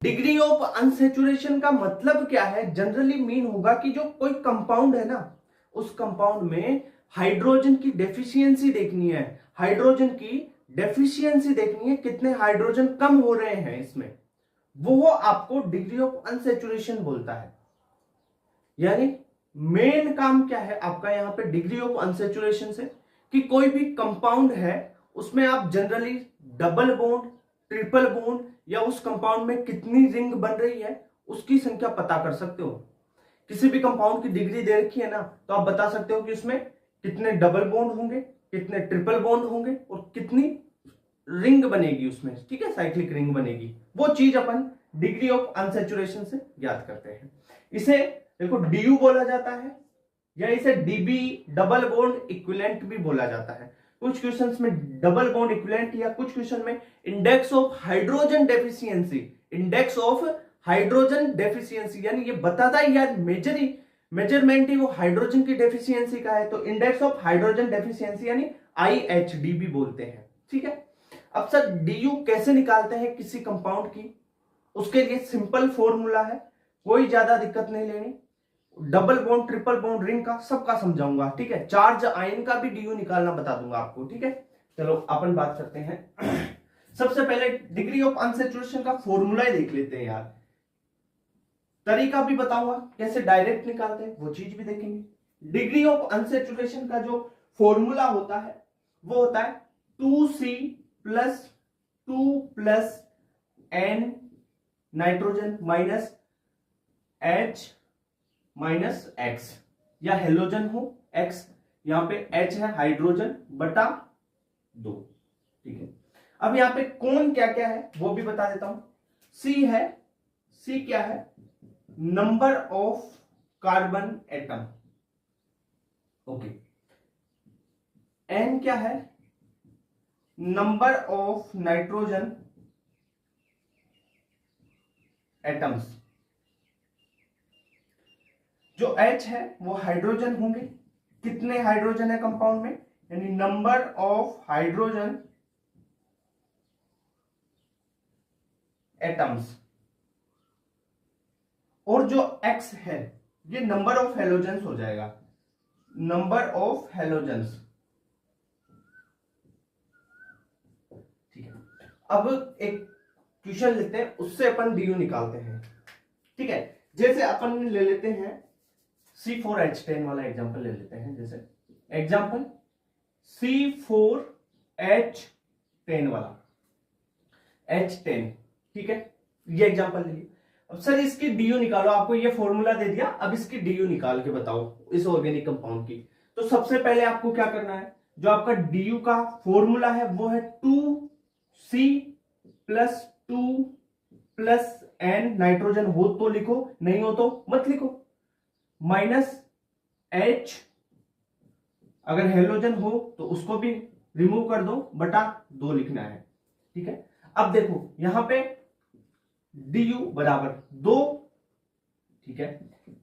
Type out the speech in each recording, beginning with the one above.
Degree of unsaturation का मतलब क्या है? जनरली मीन होगा कि जो कोई कंपाउंड है ना, उस कंपाउंड में हाइड्रोजन की डेफिशिएंसी देखनी है। हाइड्रोजन की डेफिशिएंसी देखनी है, कितने हाइड्रोजन कम हो रहे हैं इसमें, वो आपको डिग्री ऑफ अनसेचुरेशन बोलता है। यानी मेन काम क्या है आपका यहां पे डिग्री ऑफ अनसेचुरेशन से, कि कोई भी कंपाउंड है उसमें आप generally double bond, triple bond या उस कंपाउंड में कितनी रिंग बन रही है उसकी संख्या पता कर सकते हो। किसी भी कंपाउंड की डिग्री दे रखी है ना, तो आप बता सकते हो कि उसमें कितने डबल बॉन्ड होंगे, कितने ट्रिपल बॉन्ड होंगे और कितनी रिंग बनेगी उसमें, ठीक है, साइक्लिक रिंग बनेगी। वो चीज अपन डिग्री ऑफ अनसेचुरेशन से याद करते हैं। इसे देखो डीयू बोला जाता है, या इसे डीबी, डबल बॉन्ड इक्विवेलेंट भी बोला जाता है। कुछ क्वेश्चंस में डबल बॉन्ड इक्विवेलेंट, या कुछ क्वेश्चन में index of hydrogen deficiency. Index of hydrogen deficiency यानी ये बताता है यार मेजरमेंट ही वो हाइड्रोजन की डेफिशिएंसी का है, तो इंडेक्स ऑफ हाइड्रोजन डेफिशिएंसी यानी IHDB बोलते हैं, ठीक है। अब सर डीयू कैसे निकालते हैं किसी कंपाउंड की? उसके लिए सिंपल फॉर्मूला है, कोई ज्यादा दिक्कत नहीं लेनी। Double bond, triple bond, ring का सबका समझाऊंगा, ठीक है। चार्ज आयन का भी डीयू निकालना बता दूंगा आपको, ठीक है। चलो अपन बात करते हैं सबसे पहले डिग्री ऑफ अनसेचुरेशन का फॉर्मूला ही देख लेते हैं यार। तरीका भी बताऊंगा कैसे डायरेक्ट निकालते हैं, वो चीज भी देखेंगे। डिग्री ऑफ अनसेचुरेशन का जो फॉर्मूला होता है वो होता है 2C plus 2 plus N nitrogen minus H minus X, या हेलोजन हो X, यहां पे H है हाइड्रोजन बटा 2, ठीक है। अब यहां पे कौन क्या क्या है वो भी बता देता हूं। C है, C क्या है? Number of carbon atom, okay. N क्या है? Number of nitrogen atoms. जो H है वो हाइड्रोजन होंगे, कितने हाइड्रोजन है कंपाउंड में, यानी नंबर ऑफ हाइड्रोजन एटम्स। और जो X है ये नंबर ऑफ हेलोजेंस हो जाएगा, नंबर ऑफ हेलोजेंस, ठीक है। अब एक क्वेश्चन लेते हैं, उससे अपन डीयू निकालते हैं, ठीक है। जैसे अपन ले लेते हैं C4H10 वाला एग्जांपल ले लेते हैं। जैसे एग्जांपल C4H10 वाला H10, ठीक है, ये एग्जांपल ले लिया। अब सर इसकी डीयू निकालो, आपको ये फॉर्मूला दे दिया, अब इसकी डीयू निकाल के बताओ इस ऑर्गेनिक कंपाउंड की। तो सबसे पहले आपको क्या करना है, जो आपका डीयू का फॉर्मूला है वो है 2C plus 2 plus N, nitrogen हो तो लिखो, नहीं हो तो मत लिखो, माइनस H, अगर हेलोजन हो तो उसको भी रिमूव कर दो, बटा 2 लिखना है, ठीक है। अब देखो यहां पे डीयू बराबर 2, ठीक है।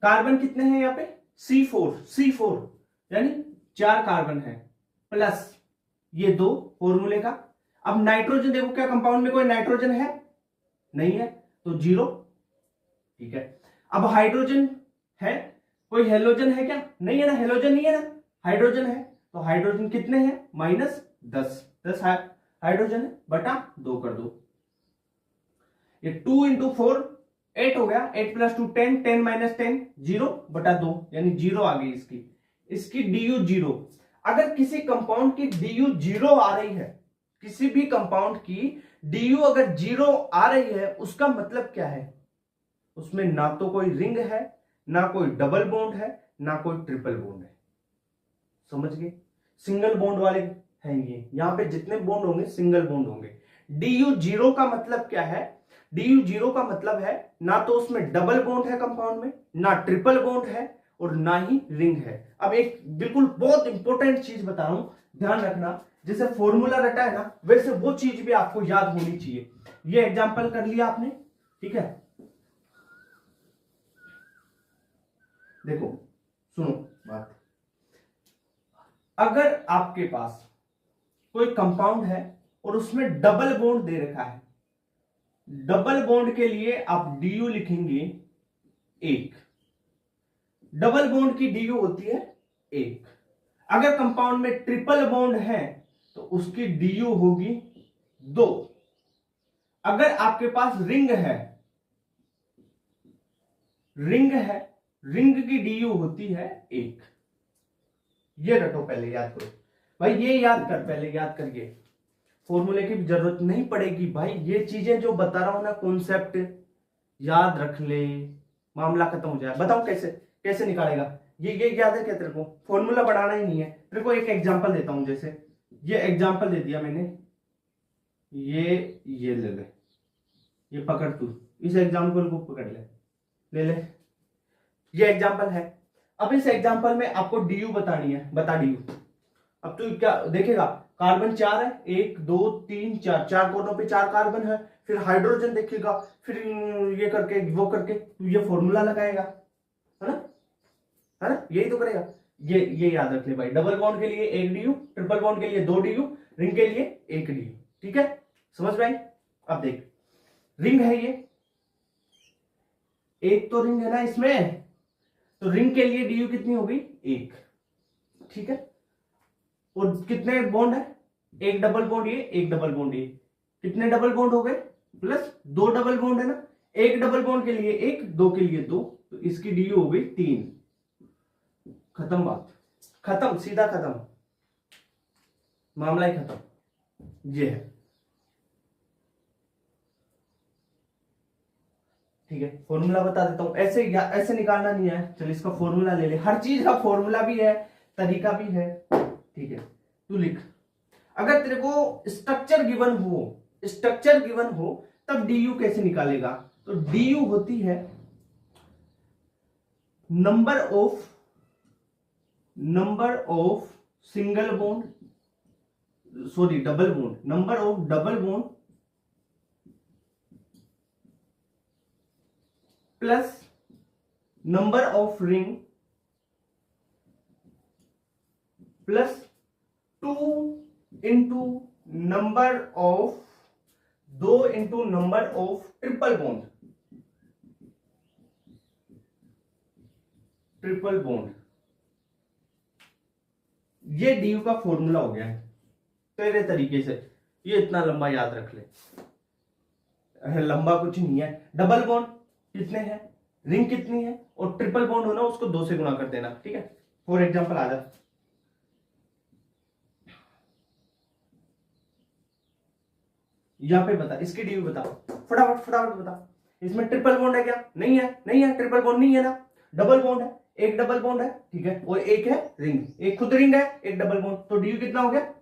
कार्बन कितने हैं यहां पे? C4 यानी 4 कार्बन है, प्लस ये 2 फॉर्मूले का। अब नाइट्रोजन देखो, क्या कंपाउंड में कोई नाइट्रोजन है? नहीं है, तो 0, ठीक है। अब हाइड्रोजन है, कोई हेलोजन है क्या? नहीं है ना, हेलोजन नहीं है ना, हाइड्रोजन है, तो हाइड्रोजन कितने हैं? -10 हाइड्रोजन है, बटा 2 कर दो। ये 2 इंटू 4 8 हो गया, 8 प्लस 2 10, 10 माइनस 10 0 बटा 2, यानी 0 आ गई इसकी डीयू 0। अगर किसी कंपाउंड की डीयू 0 आ रही है, किसी भी कंपाउंड की डीयू अगर 0 आ रही है, उसका मतलब क्या है? उसमें ना तो कोई रिंग है, ना कोई डबल बॉन्ड है, ना कोई ट्रिपल बॉन्ड है। समझ गए? सिंगल बॉन्ड वाले हैं ये, यहां पे जितने बॉन्ड होंगे सिंगल बॉन्ड होंगे। डीयू 0 का मतलब क्या है? डीयू 0 का मतलब है ना तो उसमें डबल बॉन्ड है कंपाउंड में, ना ट्रिपल बॉन्ड है, और ना ही रिंग है। अब एक बिल्कुल बहुत इंपॉर्टेंट चीज बता रहा हूं, ध्यान रखना। जैसे फॉर्मूला रटा है ना, वैसे वो चीज भी आपको याद होनी चाहिए। ये एग्जांपल कर लिया आपने, ठीक है। देखो सुनो बात, अगर आपके पास कोई कंपाउंड है और उसमें डबल बॉन्ड दे रखा है, डबल बॉन्ड के लिए आप डी लिखेंगे 1, डबल बॉन्ड की डी होती है 1। अगर कंपाउंड में ट्रिपल बॉन्ड है तो उसकी डी होगी 2। अगर आपके पास रिंग है, रिंग की डी होती है 1। ये रटो, पहले याद करो भाई, ये याद कर, पहले याद करके, फॉर्मूले की जरूरत नहीं पड़ेगी भाई। ये चीजें जो बता रहा हूं ना, कॉन्सेप्ट याद रख ले, मामला खत्म हो जाए। बताओ कैसे कैसे निकालेगा? ये याद है क्या तेरे को? फॉर्मूला बढ़ाना ही नहीं है। तेरे को एक एग्जांपल देता हूं, जैसे ये एग्जांपल दे दिया मैंने, ये ले ले, ये पकड़, तू इस एग्जांपल को पकड़ ले ले, ये एग्जांपल है। अब इस एग्जांपल में आपको डीयू बतानी है, बता डीयू। अब तू क्या देखेगा, कार्बन 4 है, 1 2 3 4, 4 कोनों पे 4 कार्बन है, फिर हाइड्रोजन देखेगा, फिर ये करके वो करके तू ये फॉर्मूला लगाएगा, है ना, यही तो करेगा। ये याद रख ले भाई, डबल बॉन्ड के लिए 1 डीयू, ट्रिपल बॉन्ड के लिए 2 डीयू, रिंग के लिए 1 डीयू। ठीक है, समझ में आई? अब देख, रिंग है ये, एक तो रिंग है ना इसमें, तो रिंग के लिए डीयू कितनी हो गई? 1। ठीक है, और कितने बॉन्ड है? एक डबल बॉन्ड ये, एक डबल बॉन्ड ये, कितने डबल बॉन्ड हो गए? प्लस 2 डबल बॉन्ड है ना, एक डबल बॉन्ड के लिए 1, 2 के लिए 2, तो इसकी डीयू हो गई 3। खत्म बात, खत्म, सीधा खत्म, मामला ही खत्म। ये है, ठीक है। फॉर्मूला बता देता हूं, ऐसे निकालना नहीं है। चल इसका फॉर्मूला ले ले, हर चीज का फॉर्मूला भी है, तरीका भी है। ठीक है, तू लिख। अगर तेरे को स्ट्रक्चर गिवन हो तब डीयू कैसे निकालेगा? तो डीयू होती है number of single bond, sorry double bond, number of double bond plus number of ring plus 2 into number of 2 into number of triple bond. ये डीयू का फॉर्मूला हो गया है तेरे तरीके से। ये इतना लंबा याद रख ले, लंबा कुछ नहीं है। डबल बॉन्ड कितने हैं, रिंग कितनी है, और ट्रिपल बॉन्ड होना उसको 2 से गुणा कर देना। ठीक है, फॉर एग्जांपल आ जा, यहां पे बता, इसकी डीयू बता, फटाफट बता। इसमें ट्रिपल बॉन्ड है क्या? नहीं है, ट्रिपल बॉन्ड नहीं है ना, डबल बॉन्ड है, एक डबल बॉन्ड है। ठीक है, और एक है रिंग, एक खुद रिंग है, एक डबल बॉन्ड, तो डीयू कितना हो गया?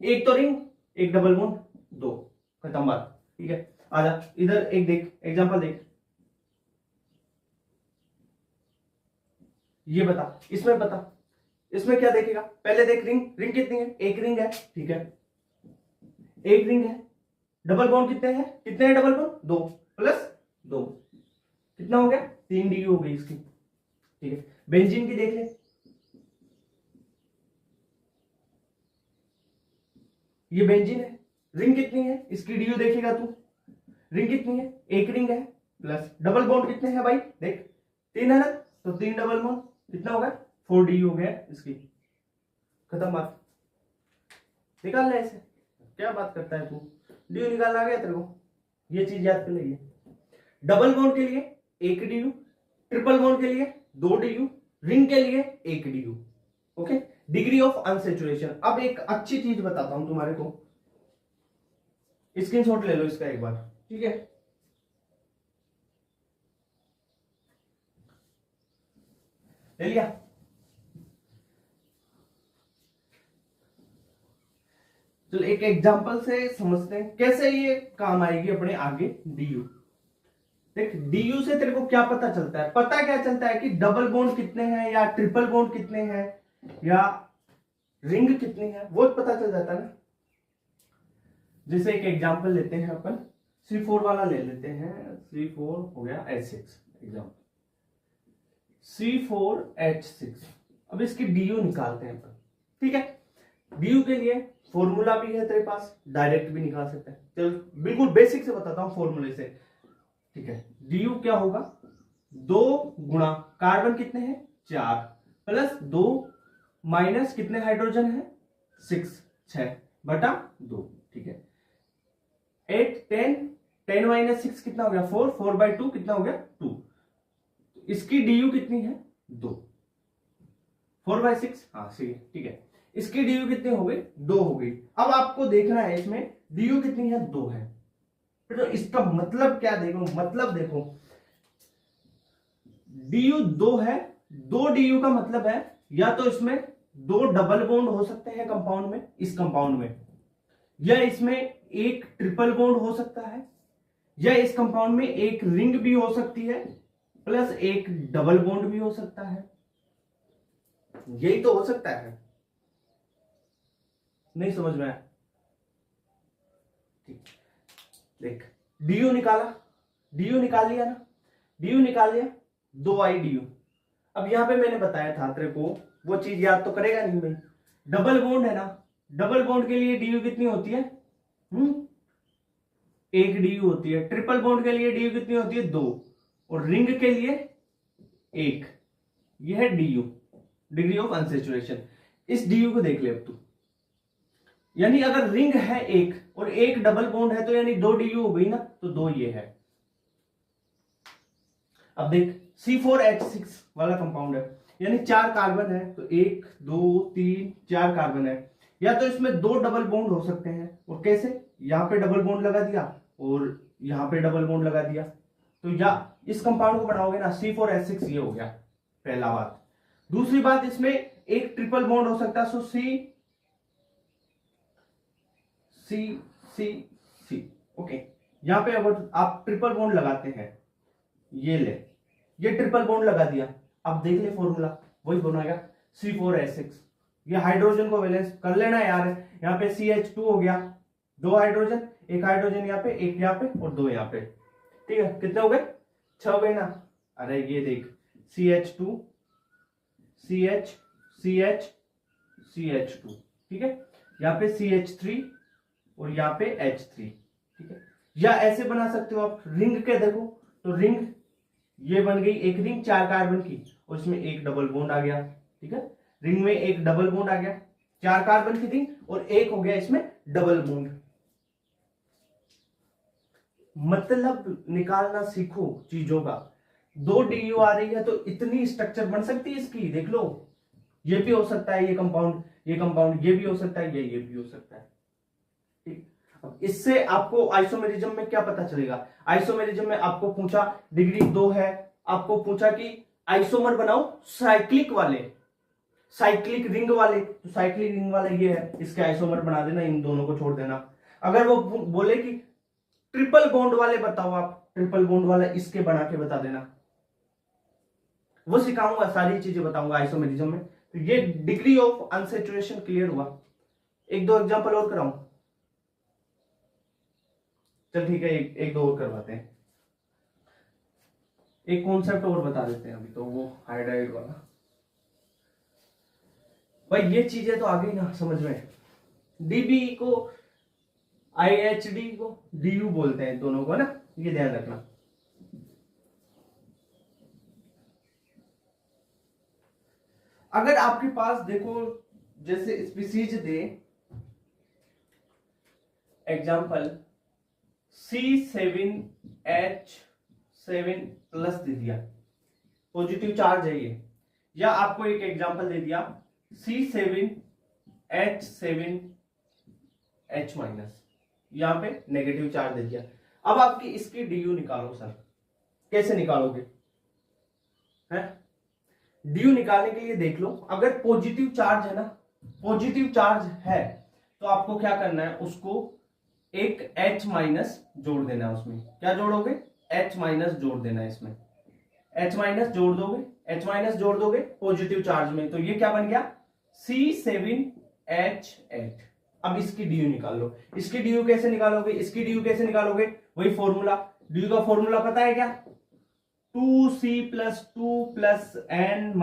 एक तो रिंग, एक डबल बॉन्ड, 2। खत्म बात। ठीक है, आजा इधर, एक देख, एग्जांपल देख, ये बता, इसमें क्या देखेगा? पहले देख, रिंग कितनी है? एक रिंग है। ठीक है, एक रिंग है, डबल बॉन्ड कितने हैं डबल बॉन्ड? 2 प्लस 2, कितना हो गया? 3 डीयू हो गई इसकी। ठीक है, बेंजीन की देख ले, ये बेंजीन है, रिंग कितनी है? इसकी डीयू देखेगा तू, रिंग कितनी है? एक रिंग है, प्लस डबल बॉन्ड कितने हैं भाई? देख 3 है ना, तो 3 डबल बॉन्ड, कितना हो गया? 4 डीयू हो गया इसकी। खत्म बात, निकाल ले ऐसे। क्या बात करता है तू, डीयू निकालना आ गया तेरे को? ये चीज याद कर लीजिए, डबल बॉन्ड के लिए 1 डीयू, ट्रिपल बॉन्ड के लिए 2 डीयू, रिंग के लिए 1 DU. Okay, degree of unsaturation. अब एक अच्छी चीज बताता हूं तुम्हारे को, स्क्रीनशॉट ले लो इसका एक बार। ठीक है, ले लिया? चलो एक एग्जांपल से समझते हैं कैसे ये काम आएगी अपने आगे। डीयू देख, डीयू से तेरे को क्या पता चलता है? पता क्या चलता है कि डबल बॉन्ड कितने हैं, या ट्रिपल बॉन्ड कितने हैं, या रिंग कितनी है, वो पता चल जाता है ना। जैसे एक एग्जांपल लेते हैं अपन, C4 वाला ले लेते हैं। C4 हो गया H6 एग्जांपल, C4H6। अब इसकी डीयू निकालते हैं अपन। ठीक है, डी के लिए फॉर्मूला भी है तेरे पास, डायरेक्ट भी निकाल सकते हैं। चल बिल्कुल बेसिक से बताता हूं फॉर्मूले से, ठीक है। डी क्या होगा, 2 गुणा कार्बन कितने हैं 4 प्लस 2 माइनस कितने हाइड्रोजन है 6 बटा 2, ठीक है। 8 10 माइनस 6 कितना हो गया 4/2 कितना हो गया 2। इसकी डी कितनी है 2, 4/6, हाँ सही है, ठीक है। इसकी डी कितनी हो गई 2 हो गई। अब आपको देखना है इसमें डी कितनी है 2 है, तो इसका मतलब क्या देखो, मतलब देखो डी 2 है, 2 डी का मतलब है या तो इसमें 2 डबल बॉन्ड हो सकते हैं कंपाउंड में, इस कंपाउंड में, या इसमें एक ट्रिपल बॉन्ड हो सकता है, या इस कंपाउंड में एक रिंग भी हो सकती है प्लस एक डबल बॉन्ड भी हो सकता है। यही तो हो सकता है, नहीं समझ में आया, ठीक। देख डी निकाला, डी निकाल लिया ना, डी निकाल लिया 2i डी। अब यहां पे मैंने बताया था तेरे को, वो चीज याद तो करेगा नहीं भाई, डबल बॉन्ड है ना, डबल बॉन्ड के लिए डी कितनी होती है 1 डी होती है, ट्रिपल बॉन्ड के लिए डी कितनी होती है 2, और रिंग के लिए 1। यह है डी डिग्री ऑफ अनसैचुरेशन। इस डी को देख ले अब तू, यानी अगर रिंग है 1 और 1 डबल बॉन्ड है तो यानी 2 डी हो गई ना, तो 2 ये है। अब देख C4H6 वाला कंपाउंड है, यानी 4 कार्बन है, तो 1 2 3 4 कार्बन है, या तो इसमें 2 डबल बॉन्ड हो सकते हैं, और कैसे, यहां पे डबल बॉन्ड लगा दिया और यहां पे डबल बॉन्ड लगा दिया, तो या इस कंपाउंड को बनाओगे ना C4H6, ये हो गया पहला बात। दूसरी बात, इसमें एक ट्रिपल बॉन्ड हो सकता है, सो C ओके। यहां पे अगर आप ट्रिपल बॉन्ड लगाते हैं, ये ले, ये ट्रिपल बॉन्ड लगा दिया, अब देख ले फॉर्मूला वही बनेगा C4H6। ये हाइड्रोजन को बैलेंस कर लेना यार, यहाँ पे CH2 हो गया, 2 हाइड्रोजन, एक हाइड्रोजन यहाँ पे, एक यहाँ पे और 2 यहाँ पे, ठीक है। कितने हो गए 6 हो गए ना। अरे ये देख CH2 CH CH CH2, ठीक है, यहाँ पे CH3 और यहाँ पे H3, ठीक है। या ऐसे बना सकते हो आप, रिंग के देखो तो रिंग ये बन गई एक रिंग 4 कार्बन की, और इसमें एक डबल बॉन्ड आ गया, ठीक है। रिंग में एक डबल बॉन्ड आ गया, 4 कार्बन की रिंग, और एक हो गया इसमें डबल बॉन्ड। मतलब निकालना सीखो चीजों का। 2 DU आ रही है तो इतनी स्ट्रक्चर बन सकती है इसकी, देख लो, ये भी हो सकता है, ये कंपाउंड, ये कंपाउंड, ये भी हो सकता है, ये भी हो सकता है, ठीक। अब इससे आपको आइसोमेरिज्म में क्या पता चलेगा, आइसोमेरिज्म में आपको पूछा डिग्री 2 है, आपको पूछा कि आइसोमर बनाओ साइक्लिक वाले, साइक्लिक रिंग वाले, तो साइक्लिक रिंग वाले ये है, इसके आइसोमर बना देना, इन दोनों को छोड़ देना। अगर वो बोले कि ट्रिपल बॉन्ड वाले बताओ, आप ट्रिपल बॉन्ड वाला इसके बना के बता देना, वो सिखाऊंगा, सारी चीजें बताऊंगा आइसोमेरिज्म में। तो ये डिग्री ऑफ अनसैचुरेशन क्लियर हुआ। 1-2 एग्जांपल और कराऊं, चल ठीक है, एक दो और करवाते हैं। एक कॉन्सेप्ट और बता देते हैं अभी, तो वो हाइड्राइड वाला। भाई ये चीजें तो आ गई ना समझ में। डीबी को IHD को DU बोलते हैं दोनों को ना, ये ध्यान रखना। अगर आपके पास देखो जैसे स्पीसीज दे, एग्जांपल C7H7 दे दिया, पॉजिटिव चार्ज है ये, या आपको एक एग्जांपल दे दिया C7H7H-, यहां पे नेगेटिव चार्ज दे दिया। अब आपकी इसकी DU निकालो सर, कैसे निकालोगे हैं? DU निकालने के लिए देख लो, अगर पॉजिटिव चार्ज है ना, पॉजिटिव चार्ज है तो आपको क्या करना है, उसको एक H- जोड़ देना है। उसमें क्या जोड़ोगे, H- जोड़ देना है, इसमें H- जोड़ दोगे, H- जोड़ दोगे पॉजिटिव चार्ज में, तो ये क्या बन गया C7H8। अब इसकी DU निकाल लो। इसकी DU कैसे निकालोगे, इसकी DU कैसे निकालोगे, वही फॉर्मूला, DU का फॉर्मूला पता है क्या, 2C+2 + n -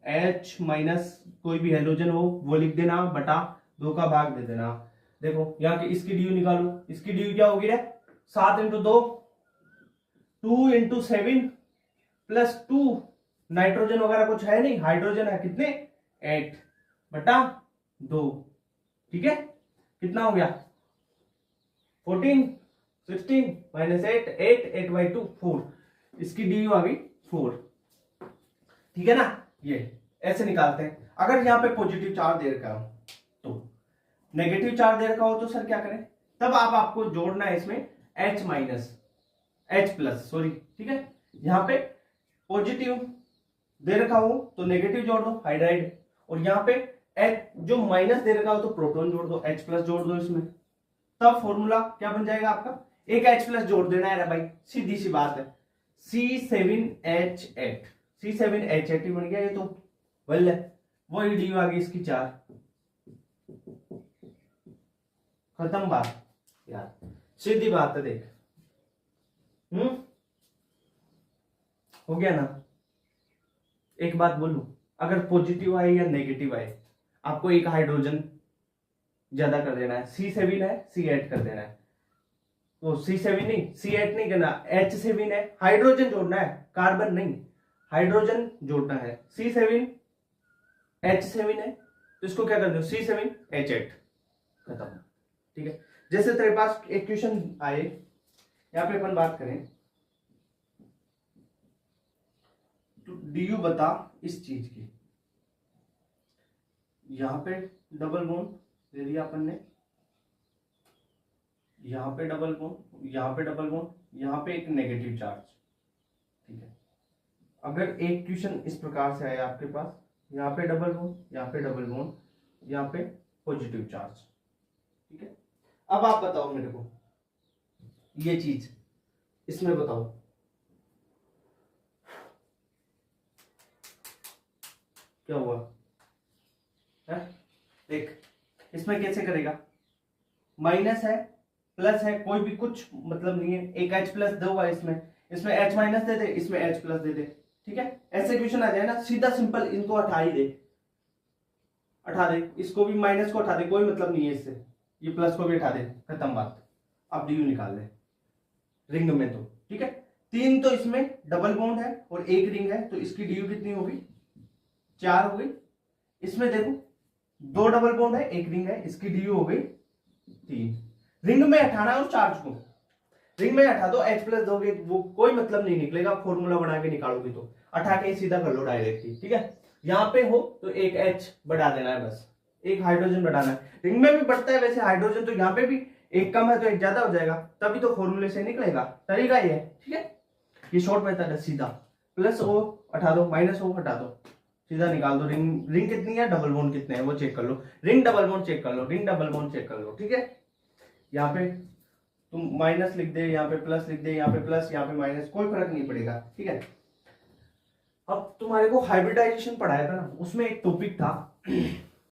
H माइनस कोई भी हेलोजन हो वो लिख देना बटा 2 का भाग दे देना। देखो यहाँ की इसकी ड्यू निकालो, इसकी ड्यू क्या होगी रे 7 इंटू 2 2 इंटू 7 प्लस 2 नाइट्रोजन वगैरह कुछ है नहीं, हाइड्रोजन है कितने 8 बटा 2। ठीक है कितना हो गया 14 16 माइनस 8 8 8 बाई 2 4, इसकी डी आ गई 4। ठीक है ना, ये ऐसे निकालते हैं। अगर यहाँ पे पॉजिटिव चार्ज दे रखा हो तो, नेगेटिव चार्ज दे रखा हो तो सर क्या करें, तब आपको जोड़ना है इसमें H minus H plus sorry. ठीक है यहाँ पे पॉजिटिव दे रखा हो तो नेगेटिव जोड़ दो हाइड्राइड, और यहाँ पे H जो माइनस दे रखा हो तो प्रोटॉन जोड़ दो, H प्लस जोड़ दो इसमें, तब फॉर्मूला क्या बन जाएगा आपका, एक H प्लस जोड़ देना है भाई, सीधी सी बात है। C7H8 C7H8 बन गया ये तो बल है, वही डी आ गई इसकी 4। खत्म बात यार, सीधी बात है देख। हो गया ना। एक बात बोलूं, अगर पॉजिटिव आए या नेगेटिव आए आपको एक हाइड्रोजन ज्यादा कर देना है, C7 है C8 कर देना है, तो C7 नहीं C8 नहीं करना, H7 है हाइड्रोजन जोड़ना है, कार्बन नहीं हाइड्रोजन जोड़ना है। C7 H7 है तो इसको क्या कर दो C7H8 खत्म। ठीक है जैसे तेरे पास एक क्वेश्चन आए, यहाँ पे अपन बात करें तो डी बता इस चीज की, यहां पे डबल बॉन्ड दे दिया अपन ने, यहां पे डबल बॉन्ड, यहां पे डबल बॉन्ड, यहां पे एक नेगेटिव चार्ज। ठीक है अगर एक क्वेश्चन इस प्रकार से आया आपके पास, यहाँ पे डबल बॉन्ड, यहाँ पे डबल बॉन्ड, यहाँ पे पॉजिटिव चार्ज। ठीक है अब आप बताओ मेरे को ये चीज इसमें बताओ, क्या हुआ है? देख इसमें कैसे करेगा, माइनस है प्लस है कोई भी कुछ मतलब नहीं है, एक H प्लस दो है इसमें, इसमें H माइनस दे दे, इसमें H प्लस दे दे। ठीक है ऐसे क्वेश्चन आ जाए ना सीधा सिंपल, इनको हटा ही दे, हटा दे, इसको भी माइनस को हटा दे, कोई मतलब नहीं है इससे, ये प्लस को भी हटा दे, खत्म बात। अब डी निकाल ले रिंग में तो। ठीक है 3 तो इसमें डबल बॉन्ड है और एक रिंग है तो इसकी डी कितनी होगी 4 हो गई। इसमें देखो 2 डबल बॉन्ड है एक रिंग है, इसकी डी हो गई 3। रिंग में हटाना है उस चार्ज को, रिंग में हटा दो H प्लस दोगे वो कोई मतलब नहीं निकलेगा, फॉर्मूला बना के निकालोगे तो हटा के सीधा कर लो डायरेक्टली। ठीक है यहाँ पे हो तो एक H बढ़ा देना है, बस एक हाइड्रोजन बढ़ाना है। रिंग में भी बढ़ता है वैसे हाइड्रोजन, तो यहाँ पे भी एक कम है तो एक ज्यादा हो जाएगा, तभी तो फॉर्मूले से निकलेगा, तरीका ये है। ठीक है ये शॉर्ट मेथड है, सीधा प्लस ओ हटा दो माइनस ओ हटा दो, सीधा निकाल दो। रिंग कितनी है डबल बॉन्ड कितने हैं वो चेक कर लो, रिंग डबल बॉन्ड चेक कर लो, रिंग डबल बॉन्ड चेक कर लो। ठीक है यहाँ पे तुम माइनस लिख दे, यहाँ पे प्लस लिख दे, यहाँ पे प्लस यहाँ पे माइनस, कोई फर्क नहीं पड़ेगा। ठीक है अब तुम्हारे को हाइब्रिडाइजेशन पढ़ाया था ना, उसमें एक टॉपिक था